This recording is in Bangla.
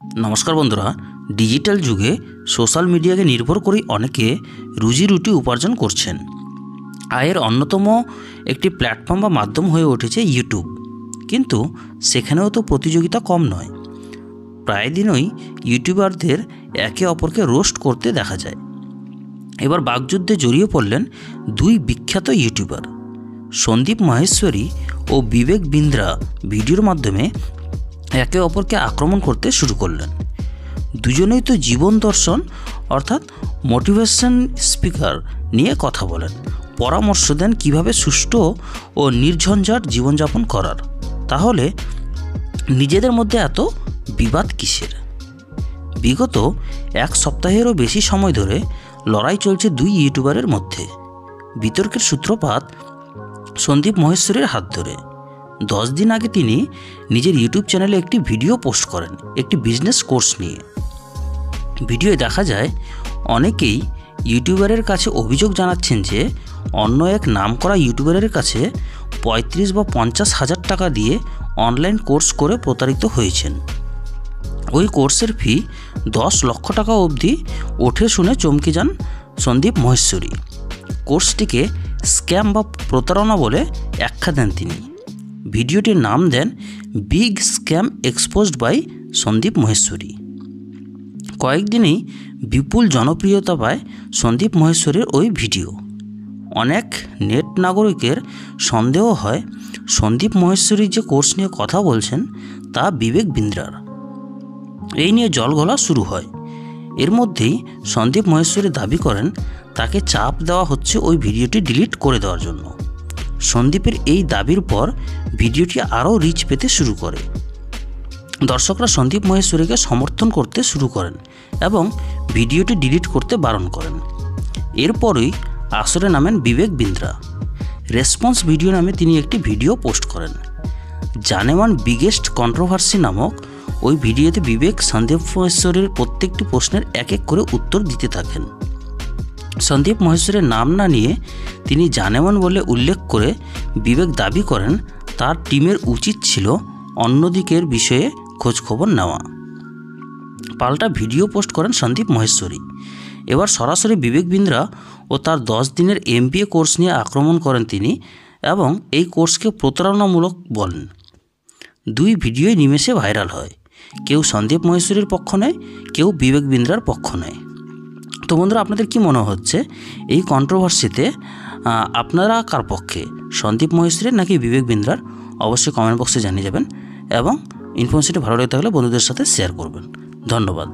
नमस्कार बंधुरा डिजिटल जुगे सोशल मीडिया के निर्भर करे अनेके रुजी रुटी उपार्जन करछेन। आयेर अन्यतम एक प्लैटफर्म बा माध्यम हये उठेছে यूट्यूब। किन्तु सेखानेও तो प्रतियोगिता कम नय। प्राय दिनই यूट्यूबारদের एके अपरके रोस्ट करते देखा जाए। एबार बागयुद्धे जड़िए पड़लेन दुई विख्यात यूट्यूबार सन्दीप माहेश्वरी और विवेक बिंद्रा भिडियोर माध्यमे एके अपरके आक्रमण करते शुरू करलेन। दुजनेই तो जीवन दर्शन अर्थात मोटिवेशन स्पीकार निये कथा बोलेन, परामर्श देन किभाबे सुष्ठु और निर्झंझाट जीवन यापन करार। ताहले निजेदेर मध्य एत विवाद किसेर? विगत एक सप्ताहेरो बेशी समय धरे लड़ाई चलছে दुई यूट्यूबारेर मध्य। बितर्केर सूत्रपात सन्दीप महेश्वरीर हाथ धरे। 10 दिन आगे तिनी निजेर यूट्यूब चैनेले एक भिडियो पोस्ट करें एक बिजनेस कोर्स निये। भिडियो देखा जाए अनेकेई यूट्यूबारेर काछे अभियोग जानाच्छेन जे अन्य एक नामकरा यूट्यूबारेर काछे 35 বা 50 হাজার টাকা दिए অনলাइन कोर्स करे प्रतारित हয়েছেন। ওই কোর্সের ফি 10 লক্ষ টাকা অবধি ওঠে শুনে চমকে যান সন্দীপ মহেশ্বরী। কোর্সটিকে স্ক্যাম বা প্রতারণা বলে আখ্যা দেন তিনি। ভিডিওটির নাম দেন big scam exposed by Sandeep Maheshwari. কয়েকদিনেই বিপুল জনপ্রিয়তা পায় সন্দীপ মহেশ্বরীর ওই ভিডিও। অনেক নেট নাগরিকের সন্দেহ হয় সন্দীপ মহেশ্বরী যে কোর্স নিয়ে কথা বলছেন তা বিবেক বিন্দ্রার। এই নিয়ে জলঘোলা শুরু হয়। এর মধ্যেই সন্দীপ মহেশ্বরী দাবি করেন তাকে চাপ দেওয়া হচ্ছে ওই ভিডিওটি ডিলিট করে দেওয়ার জন্য। সন্দীপের এই দাবির পর ভিডিওটি আরও রিচ পেতে শুরু করে। দর্শকরা সন্দীপ মহেশ্বরীকে সমর্থন করতে শুরু করেন এবং ভিডিওটি ডিলিট করতে বারণ করেন। এরপরই আসরে নামেন বিবেক বিন্দ্রা। রেসপন্স ভিডিও নামে তিনি একটি ভিডিও পোস্ট করেন। জানেমান বিগেস্ট কন্ট্রোভার্সি নামক ওই ভিডিওতে বিবেক সন্দীপ মহেশ্বরীর প্রত্যেকটি প্রশ্নের এক এক করে উত্তর দিতে থাকেন। সন্দীপ মহেশ্বরীর নাম না নিয়ে তিনি জানেমান বলে উল্লেখ করে বিবেক দাবি করেন তার টিমের উচিত ছিল অন্যদিকের বিষয়ে খোঁজখবর নেওয়া। পাল্টা ভিডিও পোস্ট করেন সন্দীপ মহেশ্বরী। এবার সরাসরি বিবেক বিন্দ্রা ও তার 10 দিনের MBA কোর্স নিয়ে আক্রমণ করেন তিনি এবং এই কোর্সকে প্রতারণামূলক বলেন। দুই ভিডিওই নিমেষে ভাইরাল হয়। কেউ সন্দীপ মহেশ্বরীর পক্ষ নেয়, কেউ বিবেক বিন্দ্রার পক্ষ নেয়। তো বন্ধুরা, আপনাদের কি মনে হচ্ছে এই কন্ট্রোভার্সিতে আপনারা কার পক্ষে, সন্দীপ মহেশ্বরীর নাকি বিবেক বিন্দ্রার? অবশ্যই কমেন্ট বক্সে জানিয়ে যাবেন এবং ইনফরমেশনটি ভালো লেগে থাকলে বন্ধুদের সাথে শেয়ার করবেন। ধন্যবাদ।